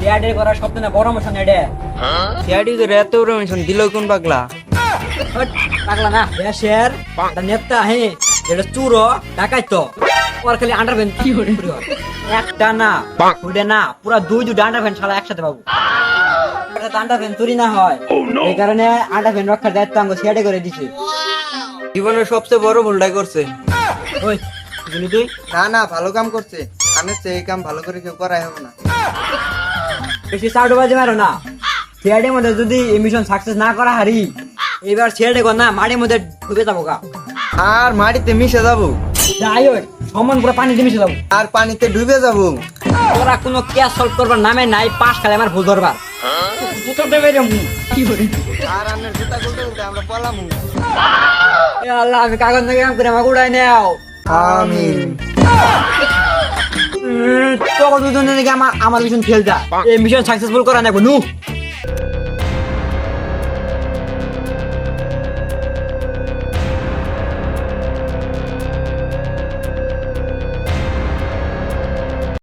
CID করা সবচেয়ে না বড় মিশন এটা। সিআইডি করে এত বড় মিশন দিল কোন পাগলা? হট, পাগলা না দেশের একটা নেতা হে, এটা চুর ডাকাইতো ওর খালি আন্ডারপ্যান্ট কি করে একটা না ওটা না পুরা দুইটা আন্ডারপ্যান্ট শালা একসাথে পাবো। আন্ডারপ্যান্ট চুরি না হয় এই কারণে আন্ডারপ্যান্ট রক্ষার দায়িত্ব আমাকে সিআইডি করে দিছে। জীবনের সবচেয়ে বড় ভুলটাই করছে। ওই বুঝলি তুই না না, ভালো কাম করছে। আমি তো এই কাম ভালো করে কেউ করাই হবে না। বেশি চাউড বাজে মারো না। সিআইডির মধ্যে যদি এই মিশন সাকসেস না করা হারি, এবার সিআইডি কর না মাটির মধ্যে ডুবে যাবো গা। আর মাটিতে মিশে যাবো, যাই হোক সমান পুরো পানিতে মিশে যাবো। আর পানিতে ডুবে যাবো। ওরা কোনো কেস সলভ করবার নামে নাই, পাস খালে আমার ভুল ধরবার কি করে। আর আন্নার জুতা খুলতে খুলতে আমরা পলামু। এ আল্লাহ, আমি কাগজ থেকে কাম করে আমাকে উড়াই নেও। আমিন। তোর দুজনে নাকি আমার মিশন ফেল যা, এই মিশন সাকসেসফুল করা নেবো নু।